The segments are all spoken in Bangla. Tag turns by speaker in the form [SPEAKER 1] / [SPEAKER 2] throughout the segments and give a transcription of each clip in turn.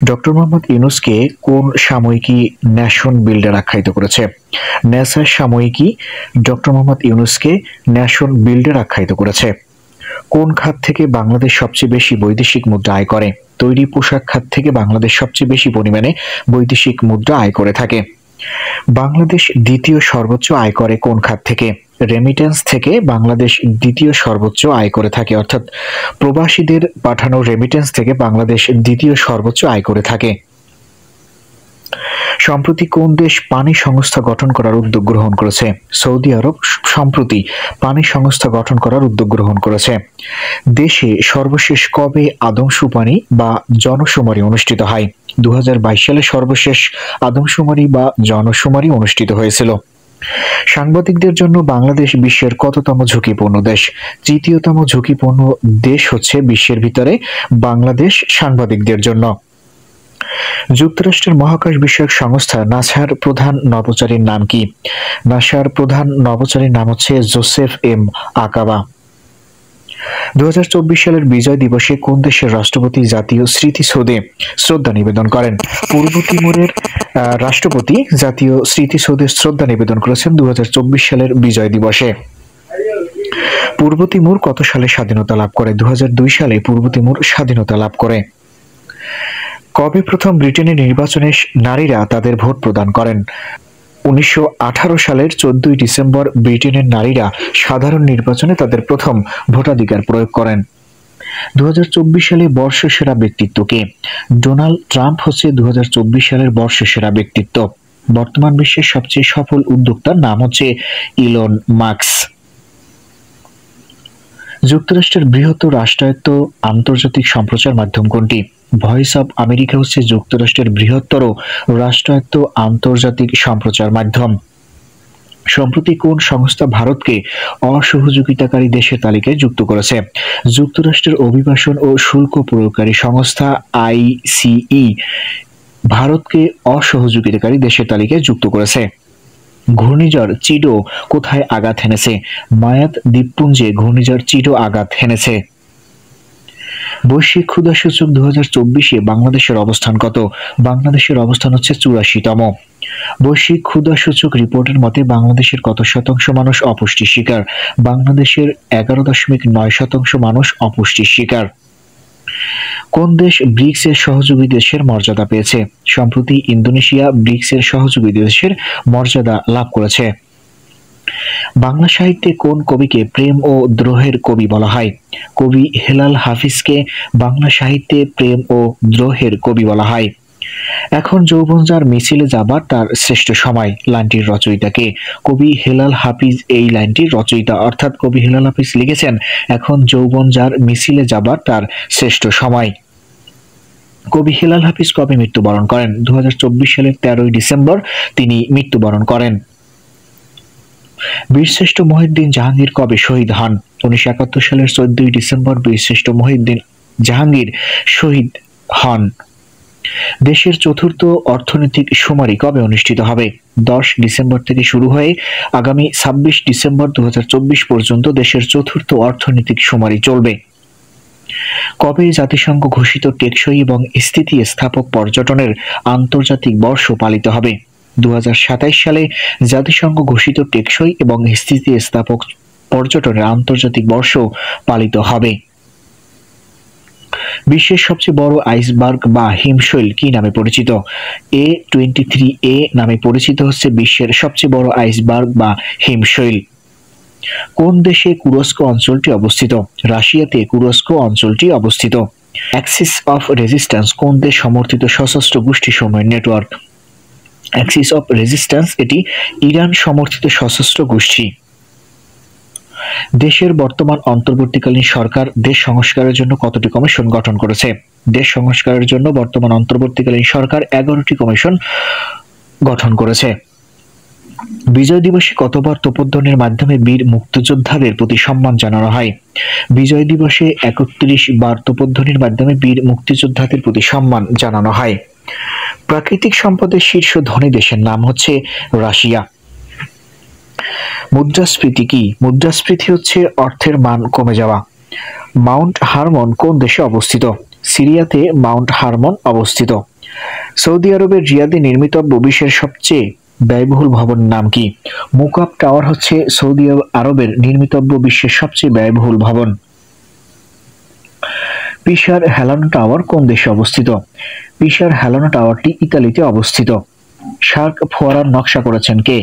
[SPEAKER 1] ডক্টর মোহাম্মদ ইউনূসকে কোন সাময়িকী ন্যাশন বিল্ডার আখ্যায়িত করেছে? ন্যাসার সাময়িকী ডক্টর মোহাম্মদ ইউনূসকে ন্যাশন বিল্ডার আখ্যায়িত করেছে। কোন খাত থেকে বাংলাদেশ সবচেয়ে বেশি বৈদেশিক মুদ্রা আয় করে? তৈরি পোশাক খাত থেকে বাংলাদেশ সবচেয়ে বেশি পরিমাণে বৈদেশিক মুদ্রা আয় করে থাকে। বাংলাদেশ দ্বিতীয় সর্বোচ্চ আয় করে কোন খাত থেকে? রেমিটেন্স থেকে বাংলাদেশ দ্বিতীয় সর্বোচ্চ আয় করে থাকে, অর্থাৎ প্রবাসীদের পাঠানো রেমিটেন্স থেকে বাংলাদেশ দ্বিতীয় সর্বোচ্চ আয় করে থাকে। সম্প্রতি কোন দেশ পানি সংস্থা গঠন করার উদ্যোগ গ্রহণ করেছে? সৌদি আরব সম্প্রতি পানি সংস্থা গঠন করার উদ্যোগ গ্রহণ করেছে। দেশে সর্বশেষ কবে আদমশুমারি বা জনশুমারি অনুষ্ঠিত হয়? 2022 সালে সর্বশেষ আদমশুমারি বা জনশুমারি অনুষ্ঠিত হয়েছিল। সাংবাদিকদের জন্য বাংলাদেশ বিশ্বের কততম ঝুঁকিপূর্ণ দেশ? তৃতীয়তম ঝুঁকিপূর্ণ দেশ হচ্ছে বিশ্বের ভিতরে বাংলাদেশ সাংবাদিকদের জন্য। যুক্তরাষ্ট্রের মহাকাশ বিষয়ক সংস্থা নাসার প্রধান নভোচারীর নাম কি? নাসার প্রধান নভোচারীর নাম হচ্ছে জোসেফ এম আকাবা। 2024 সালের বিজয় দিবসে কোন দেশের রাষ্ট্রপতি জাতীয় স্মৃতিসৌধে শ্রদ্ধা নিবেদন করেন? পূর্ব তিমুরের রাষ্ট্রপতি জাতীয় স্মৃতিসৌধে শ্রদ্ধা নিবেদন করেছেন 2024 সালের বিজয় দিবসে। পূর্ব তিমুর কত সালে স্বাধীনতা লাভ করে? 2002 সালে পূর্ব তিমুর স্বাধীনতা লাভ করে। কবে প্রথম ব্রিটেনের নির্বাচনে নারীরা তাদের ভোট প্রদান করেন? 1918 সালের 14 ডিসেম্বর ব্রিটেনের নারীরা সাধারণ নির্বাচনে তাদের প্রথম ভোটাধিকার প্রয়োগ করেন। 2024 সালে বর্ষসেরা ব্যক্তিত্ব কে? ডোনাল্ড ট্রাম্প হচ্ছে 2024 সালের বর্ষসেরা ব্যক্তিত্ব। বর্তমান বিশ্বের সবচেয়ে সফল উদ্যোক্তার নাম হচ্ছে ইলন মাস্ক। যুক্তরাষ্ট্রের বৃহত্তর রাষ্ট্রায়ত্ত আন্তর্জাতিক সম্প্রচার মাধ্যম কোনটি? ভয়েস অব আমেরিকা হচ্ছে যুক্তরাষ্ট্রের বৃহত্তর রাষ্ট্রায়ত্ত আন্তর্জাতিক সম্প্রচার মাধ্যম। সম্প্রতি কোন সংস্থা ভারতকে অসহযোগিতাকারী দেশের তালিকায় যুক্ত করেছে? যুক্তরাষ্ট্রের অভিবাসন ও শুল্ক প্রয়োগকারী সংস্থা আইসিই ভারতকে অসহযোগিতাকারী দেশের তালিকায় যুক্ত করেছে। ঘূর্ণিঝড় চিডো কোথায় আঘাত হেনেছে? মায়াত দ্বীপপুঞ্জে ঘূর্ণিঝড় চিডো আঘাত হেনেছে। বৈশ্বিক ক্ষুধাসূচক 2024-এ বাংলাদেশের অবস্থান কত? বাংলাদেশের অবস্থান হচ্ছে 84তম। বৈশ্বিক ক্ষুধাসূচক রিপোর্টের মতে বাংলাদেশের কত শতাংশ মানুষ অপুষ্টির শিকার? বাংলাদেশের 11.9% মানুষ অপুষ্টির শিকার। কোন দেশ ব্রিক্স এর সহযোগী দেশের মর্যাদা পেয়েছে? সম্প্রতি ইন্দোনেশিয়া ব্রিক্স এর সহযোগী দেশের মর্যাদা লাভ করেছে। বাংলা সাহিত্যে কোন কবিকে প্রেম ও দ্রোহের কবি বলা হয়? কবি হেলাল হাফিজকে বাংলা সাহিত্যে প্রেম ও দ্রোহের কবি বলা হয়। এখন যৌবন যার মিছিলে যাবার তার শ্রেষ্ঠ সময় লাইনটির রচয়িতা কে? কবি হেলাল হাফিজ এই লাইনটির রচয়িতা, অর্থাৎ কবি হেলাল হাফিজ লিখেছেন এখন যৌবন যার মিছিলে যাবার তার শ্রেষ্ঠ সময়। কবি হেলাল হাফিজ কবে মৃত্যুবরণ করেন? 2024 সালের 13 ডিসেম্বর তিনি মৃত্যুবরণ করেন। বীরশ্রেষ্ঠ মহিউদ্দিন জাহাঙ্গীর কবে শহীদ হন? 1971 সালের 14 ডিসেম্বর বীরশ্রেষ্ঠ মহিউদ্দিন জাহাঙ্গীর শহীদ হন। দেশের চতুর্থ অর্থনৈতিক শুমারি কবে অনুষ্ঠিত হবে? 10 ডিসেম্বর থেকে শুরু হয়ে আগামী 26 ডিসেম্বর 2024 পর্যন্ত দেশের চতুর্থ অর্থনৈতিক শুমারি চলবে। কবে জাতিসংঘ ঘোষিত টেকসই এবং স্থিতিস্থাপক পর্যটনের আন্তর্জাতিক বর্ষ পালিত হবে? 2027 সালে জাতিসংঘ ঘোষিত টেকসই এবং স্থিতিস্থাপক পর্যটনের আন্তর্জাতিক বর্ষ পালিত হবে। বিশ্বের সবচেয়ে বড় আইসবার্গ বা হিমশৈল কি নামে পরিচিত? A23A নামে পরিচিত হচ্ছে বিশ্বের সবচেয়ে বড় আইসবার্গ বা হিমশৈল। কোন দেশে কুরস্ক অঞ্চলটি অবস্থিত? রাশিয়াতে কুরস্ক অঞ্চলটি অবস্থিত। অ্যাক্সিস অফ রেজিস্ট্যান্স কোন দেশ সমর্থিত সশস্ত্র গোষ্ঠী সমূহের নেটওয়ার্ক? অ্যাক্সিস অফ রেজিস্ট্যান্স এটি ইরান সমর্থিত সশস্ত্র গোষ্ঠী। দেশের বর্তমান অন্তর্বর্তীকালীন সরকার দেশ সংস্কারের জন্য কতটি কমিশন গঠন করেছে? দেশ সংস্কারের জন্য বর্তমান অন্তর্বর্তীকালীন সরকার 11টি কমিশন গঠন করেছে। বিজয় দিবসে কতবার তোপধ্বনির মাধ্যমে বীর মুক্তিযোদ্ধাদের প্রতি সম্মান জানানো হয়? বিজয় দিবসে 31 বার তোপধ্বনির মাধ্যমে বীর মুক্তিযোদ্ধাদের প্রতি সম্মান জানানো হয়। প্রাকৃতিক সম্পদের শীর্ষ ধনী দেশের নাম হচ্ছে রাশিয়া। মুদ্রাস্ফীতি কি? মুদ্রাস্ফীতি হচ্ছে অর্থের মান কমে যাওয়া। মাউন্ট হারমন কোন দেশে অবস্থিত? সিরিয়াতে মাউন্ট হারমন অবস্থিত। সৌদি আরবের রিয়াদে নির্মিতব্য বিশ্বের সবচেয়ে ব্যয়বহুল ভবনের নাম কি? মুকাব টাওয়ার হচ্ছে সৌদি আরবের নির্মিতব্য বিশ্বের সবচেয়ে ব্যয়বহুল ভবন। পিসার হেলানো টাওয়ার কোন দেশে অবস্থিত? পিসার হেলানো টাওয়ারটি ইতালিতে অবস্থিত। শার্ক ফোয়ারার নকশা করেছেন কে?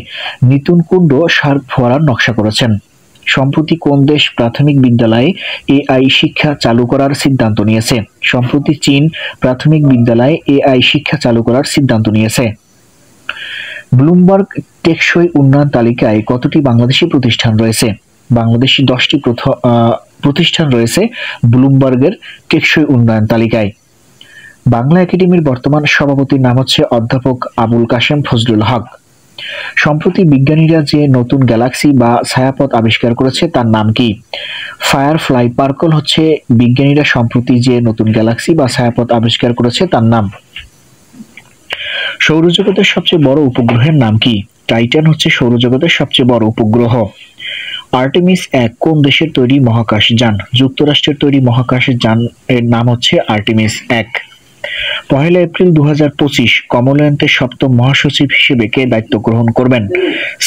[SPEAKER 1] নিতুন কুন্ডু শার্ক ফোয়ারার নকশা করেছেন। সম্প্রতি কোন দেশ প্রাথমিক বিদ্যালয়ে এআই শিক্ষা চালু করার সিদ্ধান্ত নিয়েছে? সম্প্রতি চীন প্রাথমিক বিদ্যালয়ে এআই শিক্ষা চালু করার সিদ্ধান্ত নিয়েছে। ব্লুমবার্গ টেকসই উন্নয়ন তালিকায় কতটি বাংলাদেশি প্রতিষ্ঠান রয়েছে? বাংলাদেশি 10টি প্রতিষ্ঠান রয়েছে ব্লুমবার্গের টেকসই উন্নয়ন তালিকায়। বাংলা একাডেমির বর্তমান সভাপতির নাম হচ্ছে অধ্যাপক আবুল কাশেম ফজলুল হক। সম্প্রতি বিজ্ঞানীরা যে নতুন গ্যালাক্সি বা ছায়াপথ আবিষ্কার করেছে তার নাম কি? ফায়ারফ্লাই পার্কল হচ্ছে বিজ্ঞানীরা সম্প্রতি যে নতুন গ্যালাক্সি বা ছায়াপথ আবিষ্কার করেছে তার নাম। সৌরজগতের সবচেয়ে বড় উপগ্রহের নাম কি? টাইটান হচ্ছে সৌরজগতের সবচেয়ে বড় উপগ্রহ। আর্টেমিস 1 কোন দেশের তৈরি মহাকাশ যান? যুক্তরাষ্ট্রের তৈরি মহাকাশ যান এর নাম হচ্ছে আর্টেমিস 1। 1 এপ্রিল 2025 কমনওয়েলথের 7ম মহাসচিব হিসেবে কে দায়িত্ব গ্রহণ করবেন?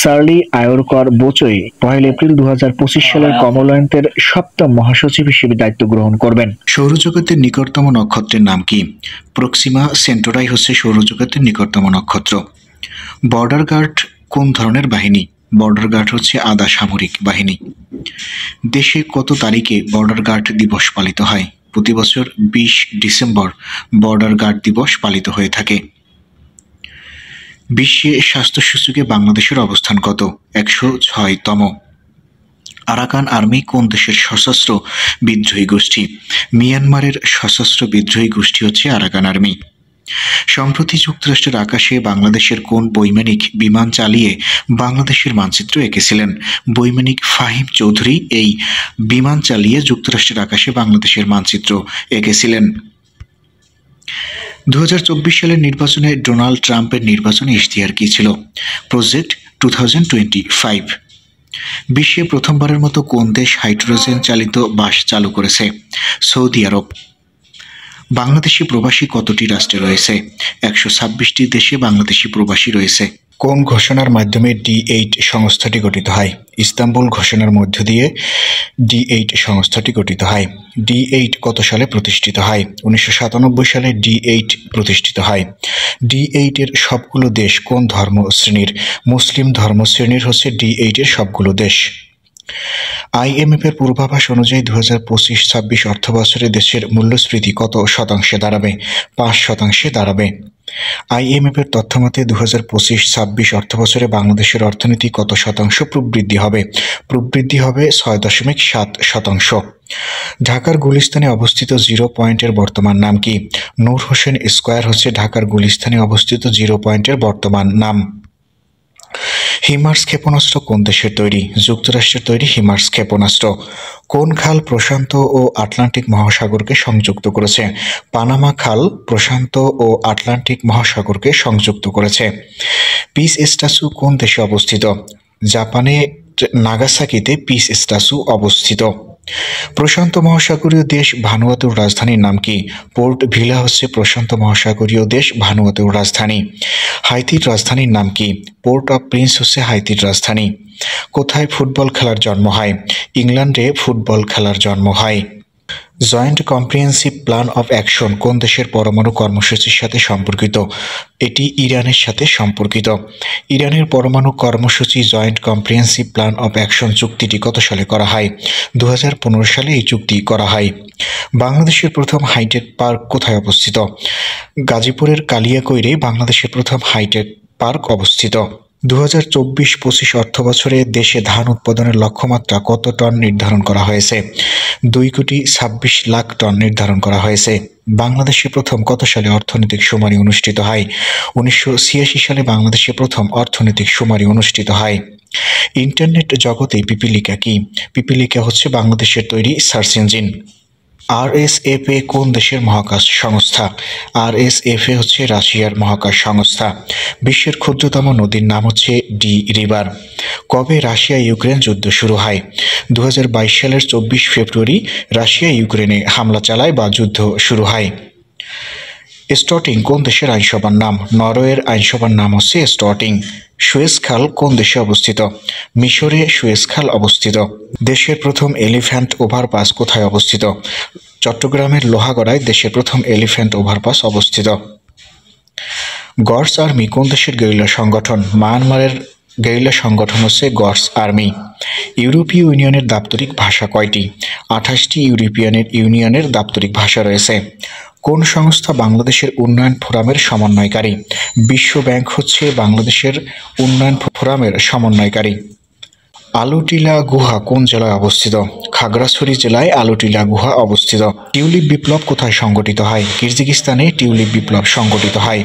[SPEAKER 1] সার্লি আয়োরকর বোচোই 1 এপ্রিল 2025 সালের কমনওয়েলথের 7ম মহাসচিব হিসেবে দায়িত্ব গ্রহণ করবেন।
[SPEAKER 2] সৌরজগতের নিকটতম নক্ষত্রের নাম কি? প্রক্সিমা সেন্টোরাই হচ্ছে সৌরজগতের নিকটতম নক্ষত্র। বর্ডার গার্ড কোন ধরনের বাহিনী? বর্ডার গার্ড হচ্ছে আধা সামরিক বাহিনী। দেশে কত তারিখে বর্ডার গার্ড দিবস পালিত হয়? প্রতি বছর 20 ডিসেম্বর বর্ডার গার্ড দিবস পালিত হয়ে থাকে। বিশ্বে স্বাস্থ্য সূচকে বাংলাদেশের অবস্থান কত? 106তম। আরাকান আর্মি কোন দেশের সশস্ত্র বিদ্রোহী গোষ্ঠী? মিয়ানমারের সশস্ত্র বিদ্রোহী গোষ্ঠী হচ্ছে আরাকান আর্মি। সম্প্রতি যুক্তরাষ্ট্রের আকাশে বাংলাদেশের কোন বৈমানিক বিমান চালিয়ে বাংলাদেশের মানচিত্র এঁকেছিলেন? বৈমানিক ফাহিম চৌধুরী এই বিমান চালিয়ে যুক্তরাষ্ট্রের আকাশে বাংলাদেশের মানচিত্র এঁকেছিলেন। 2024 সালের নির্বাচনে ডোনাল্ড ট্রাম্পের নির্বাচনী ইশতেহার কি ছিল? প্রজেক্ট 2025। বিশ্বে প্রথমবারের মতো কোন দেশ হাইড্রোজেন চালিত বাস চালু করেছে? সৌদি আরব। বাংলাদেশি প্রবাসী কতটি রাষ্ট্রে রয়েছে? 126টি দেশে বাংলাদেশি প্রবাসী রয়েছে। কোন ঘোষণার মাধ্যমে D8 সংস্থাটি গঠিত হয়? ইস্তাম্বুল ঘোষণার মধ্য দিয়ে D8 সংস্থাটি গঠিত হয়। D8 কত সালে প্রতিষ্ঠিত হয়? 1997 সালে D8 প্রতিষ্ঠিত হয়। D8 এর সবগুলো দেশ কোন ধর্মশ্রেণীর? মুসলিম ধর্মশ্রেণীর হচ্ছে D8 এর সবগুলো দেশ। IMF এর পূর্বাভাস অনুযায়ী 2025-26 অর্থবছরে দেশের মূল্যস্ফীতি কত শতাংশে দাঁড়াবে? 5% দাঁড়াবে। IMF এর তথ্যমতে 2025-26 অর্থবছরে বাংলাদেশের অর্থনীতি কত শতাংশ প্রবৃদ্ধি হবে? প্রবৃদ্ধি হবে 6.7%। ঢাকার গুলিস্তানে অবস্থিত জিরো পয়েন্টের বর্তমান নাম কি? নূর হোসেন স্কয়ার হচ্ছে ঢাকার গুলিস্তানে অবস্থিত জিরো পয়েন্টের বর্তমান নাম। হিমার্স ক্ষেপণাস্ত্র কোন দেশের তৈরি? যুক্তরাষ্ট্রের তৈরি হিমার্স ক্ষেপণাস্ত্র। কোন খাল প্রশান্ত ও আটলান্টিক মহাসাগরকে সংযুক্ত করেছে? পানামা খাল প্রশান্ত ও আটলান্টিক মহাসাগরকে সংযুক্ত করেছে। পিস স্ট্যাচু কোন দেশে অবস্থিত? জাপানে নাগাসাকিতে পিস স্ট্যাচু অবস্থিত। প্রশান্ত মহাসাগরীয় দেশ ভানুয়াতুর রাজধানীর নাম কি? পোর্ট ভিলা হচ্ছে প্রশান্ত মহাসাগরীয় দেশ ভানুয়াতুর রাজধানী। হাইতির রাজধানীর নাম কি? পোর্ট অফ প্রিন্স হচ্ছে হাইতির রাজধানী। কোথায় ফুটবল খেলার জন্ম হয়? ইংল্যান্ডে ফুটবল খেলার জন্ম হয়। Joint comprehensive plan of action কোন দেশের পরমাণু কর্মসূচির সাথে সম্পর্কিত? এটি ইরানের সাথে সম্পর্কিত। ইরানের পরমাণু কর্মসূচি joint comprehensive plan of action চুক্তিটি কত সালে করা হয়? 2015 সালে এই চুক্তি করা হয়। বাংলাদেশের প্রথম হাইটেক পার্ক কোথায় অবস্থিত? গাজীপুরের কালিয়াকৈরে বাংলাদেশের প্রথম হাইটেক পার্ক অবস্থিত। 2024-25 অর্থবছরে দেশে ধান উৎপাদনের লক্ষ্যমাত্রা কত টন নির্ধারণ করা হয়েছে? 2,26,00,000 টন নির্ধারণ করা হয়েছে। বাংলাদেশে প্রথম কত সালে অর্থনৈতিক শুমারি অনুষ্ঠিত হয়? 1986 সালে বাংলাদেশে প্রথম অর্থনৈতিক শুমারি অনুষ্ঠিত হয়। ইন্টারনেট জগতে পিপিলিকা কি? পিপিলিকা হচ্ছে বাংলাদেশের তৈরি সার্চ ইঞ্জিন। RSFA কোন দেশের মহাকাশ সংস্থা? RSFA হচ্ছে রাশিয়ার মহাকাশ সংস্থা। বিশ্বের ক্ষুদ্রতম নদীর নাম হচ্ছে ডি রিভার। কবে রাশিয়া ইউক্রেন যুদ্ধ শুরু হয়? 2022 সালের 24 ফেব্রুয়ারি রাশিয়া ইউক্রেনে হামলা চালায় বা যুদ্ধ শুরু হয়। স্টটিং কোন দেশের আইনসভার নাম? নরওয়ের আইনসভার নাম হচ্ছে স্টটিং। সুয়েজ খাল কোন দেশে অবস্থিত? মিশরে সুয়েজ খাল অবস্থিত। দেশের প্রথম এলিফ্যান্ট ওভারপাস কোথায় অবস্থিত? চট্টগ্রামের লোহাগড়ায় দেশের প্রথম এলিফ্যান্ট ওভারপাস অবস্থিত। গডস আর্মি কোন দেশের গেরিলা সংগঠন? মায়ানমারের গেরিলা সংগঠন হচ্ছে গডস আর্মি। ইউরোপীয় ইউনিয়নের দাপ্তরিক ভাষা কয়টি? 28টি ইউনিয়নের দাপ্তরিক ভাষা রয়েছে। কোন সংস্থা বাংলাদেশের উন্নয়ন ফোরামের সমন্বয়কারী? বিশ্ব ব্যাংক হচ্ছে বাংলাদেশের উন্নয়ন ফোরামের সমন্বয়কারী। আলুটিলা গুহা কোন জেলায় অবস্থিত? খাগড়াছড়ি জেলায় আলুটিলা গুহা অবস্থিত। টিউলিপ বিপ্লব কোথায় সংগঠিত হয়? কিরজিস্তানে টিউলিপ বিপ্লব সংগঠিত হয়।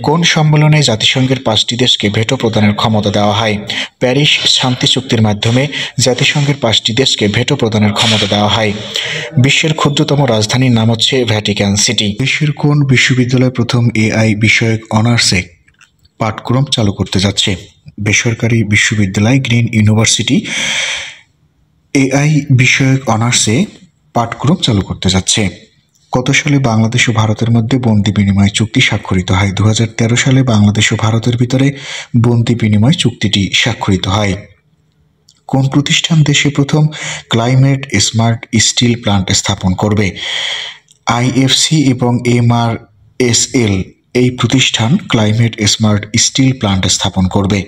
[SPEAKER 2] কোন সম্মেলনে জাতিসংঘের 5টি দেশকে ভেটো প্রদানের ক্ষমতা দেওয়া হয়? প্যারিস শান্তি চুক্তির মাধ্যমে জাতিসংঘের 5টি দেশকে ভেটো প্রদানের ক্ষমতা দেওয়া হয়। বিশ্বের ক্ষুদ্রতম রাজধানীর নাম হচ্ছে ভ্যাটিকান সিটি। বিশ্বের কোন বিশ্ববিদ্যালয় প্রথম এআই বিষয়ক অনার্সে পাঠক্রম চালু করতে যাচ্ছে? বেসরকারি বিশ্ববিদ্যালয় গ্রিন ইউনিভার্সিটি এআই বিষয়ক অনার্সে পাঠক্রম চালু করতে যাচ্ছে। কত সালে বাংলাদেশ ও ভারতের মধ্যে বন্দি বিনিময় চুক্তি স্বাক্ষরিত হয়? 2013 সালে বাংলাদেশ ও ভারতের ভিতরে বন্দি বিনিময় চুক্তিটি স্বাক্ষরিত হয়। কোন প্রতিষ্ঠান দেশে প্রথম ক্লাইমেট স্মার্ট স্টিল প্ল্যান্ট স্থাপন করবে? আইএফসি এবং এমআরএসএল এই প্রতিষ্ঠান ক্লাইমেট স্মার্ট স্টিল প্ল্যান্ট স্থাপন করবে।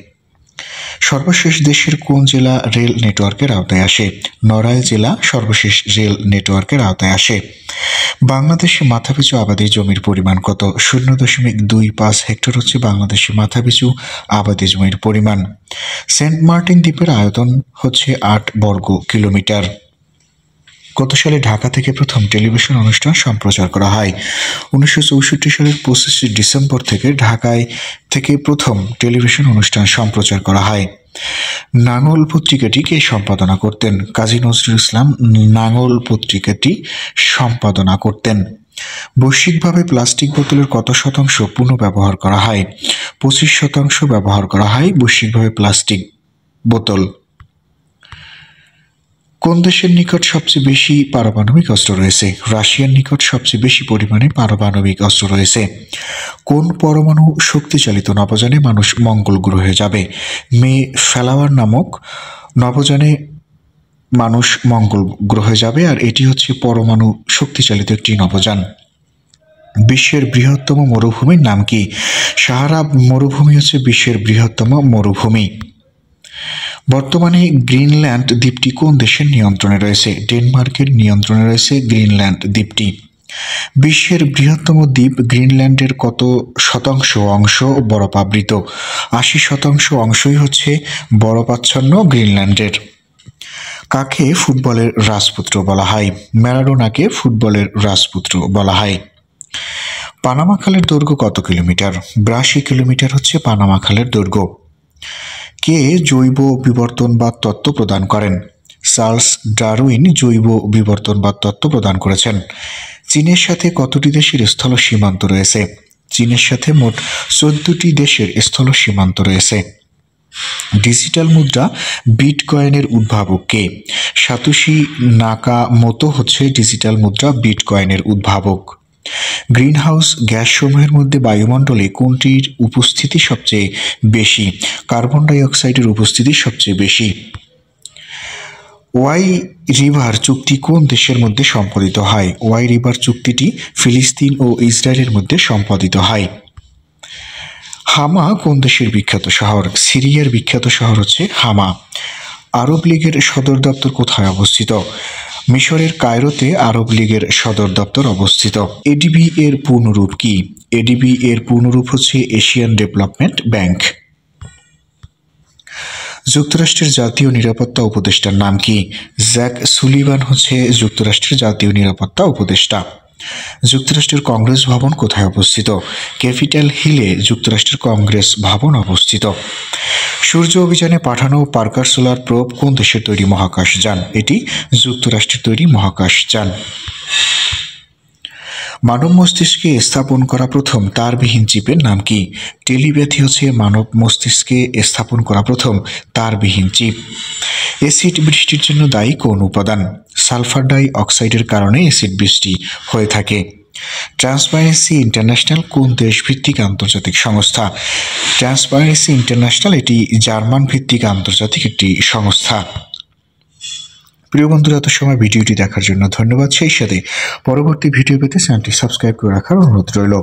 [SPEAKER 2] সর্বশেষ দেশের কোন জেলা রেল নেটওয়ার্কের আওতায় আসে? নড়াইল জেলা সর্বশেষ রেল নেটওয়ার্কের আওতায় আসে। বাংলাদেশে মাথাপিছু আবাদি জমির পরিমাণ কত? 0.25 হেক্টর হচ্ছে বাংলাদেশে মাথাপিছু আবাদি জমির পরিমাণ। সেন্ট মার্টিন দ্বীপের আয়তন হচ্ছে 8 বর্গ কিলোমিটার। কত সালে ঢাকা থেকে প্রথম টেলিভিশন অনুষ্ঠান সম্প্রচার করা হয়? 1964 সালের 25 ডিসেম্বর থেকে ঢাকায় থেকে প্রথম টেলিভিশন অনুষ্ঠান সম্প্রচার করা হয়। নাঙ্গল পত্রিকাটি কে সম্পাদনা করতেন? কাজী নজরুল ইসলাম নাঙ্গল পত্রিকাটি সম্পাদনা করতেন। বৈশ্বিকভাবে প্লাস্টিক বোতলের কত শতাংশ পুনর্ব্যবহার করা হয়? 25% ব্যবহার করা হয় বৈশ্বিকভাবে প্লাস্টিক বোতল। কোন দেশের নিকট সবচেয়ে বেশি পারমাণবিক অস্ত্র রয়েছে? রাশিয়ার নিকট সবচেয়ে বেশি পরিমাণে পারমাণবিক অস্ত্র রয়েছে। কোন পরমাণু শক্তিচালিত নভোযানে মানুষ মঙ্গল গ্রহে যাবে? মে ফ্লাওয়ার নামক নভোযানে মানুষ মঙ্গল গ্রহে যাবে, আর এটি হচ্ছে পরমাণু শক্তিচালিত একটি নভোযান। বিশ্বের বৃহত্তম মরুভূমির নাম কি? সাহারা মরুভূমি হচ্ছে বিশ্বের বৃহত্তম মরুভূমি। বর্তমানে গ্রিনল্যান্ড দ্বীপটি কোন দেশের নিয়ন্ত্রণে রয়েছে? ডেনমার্কের নিয়ন্ত্রণে রয়েছে গ্রিনল্যান্ড দ্বীপটি। বিশ্বের বৃহত্তম দ্বীপ গ্রিনল্যান্ডের কত শতাংশ অংশ বরফাবৃত? 80% অংশই হচ্ছে বরফাচ্ছন্ন গ্রিনল্যান্ডের। কাকে ফুটবলের রাজপুত্র বলা হয়? ম্যারাডোনাকে ফুটবলের রাজপুত্র বলা হয়। পানামা খালের দৈর্ঘ্য কত কিলোমিটার? 82 কিলোমিটার হচ্ছে পানামা খালের দৈর্ঘ্য। কে জৈব বিবর্তনবাদ তত্ত্ব প্রদান করেন? চার্লস ডারউইন জৈব বিবর্তনবাদ তত্ত্ব প্রদান করেছেন। চীনের সাথে কতটি দেশের স্থল সীমান্ত রয়েছে? চীনের সাথে মোট 14টি দেশের স্থল সীমান্ত রয়েছে। ডিজিটাল মুদ্রা বিটকয়েনের উদ্ভাবক কে? সাতোশি নাকামোতো হচ্ছে ডিজিটাল মুদ্রা বিটকয়েনের উদ্ভাবক। গ্রিনহাউস গ্যাসসমূহের মধ্যে বায়ুমণ্ডলে কোনটির উপস্থিতি সবচেয়ে বেশি? কার্বন ডাই অক্সাইডের উপস্থিতি সবচেয়ে বেশি। ওয়াই রিভার চুক্তি কোন দেশের মধ্যে সম্পাদিত হয়? ওয়াই রিভার চুক্তিটি ফিলিস্তিন ও ইসরায়েলের মধ্যে সম্পাদিত হয়। হামা কোন দেশের বিখ্যাত শহর? সিরিয়ার বিখ্যাত শহর হচ্ছে হামা। আরব লীগের সদর দপ্তর কোথায় অবস্থিত? মিশরের কায়রোতে আরব লীগের সদর দপ্তর অবস্থিত। এডিবি এর পূর্ণরূপ কি? এডিবি এর পূর্ণরূপ হচ্ছে এশিয়ান ডেভেলপমেন্ট ব্যাংক। যুক্তরাষ্ট্রের জাতীয় নিরাপত্তা উপদেষ্টার নাম কি? জ্যাক সুলিভান হচ্ছে যুক্তরাষ্ট্রের জাতীয় নিরাপত্তা উপদেষ্টা। যুক্তরাষ্ট্রের কংগ্রেস ভবন কোথায় অবস্থিত? ক্যাপিটাল হিলে যুক্তরাষ্ট্রের কংগ্রেস ভবন অবস্থিত। সূর্য অভিযানে পাঠানো পার্কার সোলার প্রোব কোন দেশের তৈরি মহাকাশ যান? এটি যুক্তরাষ্ট্রের তৈরি মহাকাশ যান। মানব মস্তিষ্কে স্থাপন করা প্রথম তারবিহীন চিপের নাম কি? টেলিপ্যাথি হচ্ছে মানব মস্তিষ্কে স্থাপন করা প্রথম তারবিহীন চিপ। অ্যাসিড বৃষ্টির জন্য দায়ী কোন উপাদান? সালফার ডাই অক্সাইডের কারণে অ্যাসিড বৃষ্টি হয়ে থাকে। ট্রান্সপারেন্সি ইন্টারন্যাশনাল কোন দেশভিত্তিক আন্তর্জাতিক সংস্থা? ট্রান্সপারেন্সি ইন্টারন্যাশনাল এটি জার্মান ভিত্তিক আন্তর্জাতিক একটি সংস্থা। প্রিয় বন্ধুরা, এত সময় ভিডিওটি দেখার জন্য ধন্যবাদ। সেই সাথে পরবর্তী ভিডিও পেতে চ্যানেলটি সাবস্ক্রাইব করে রাখার অনুরোধ রইল।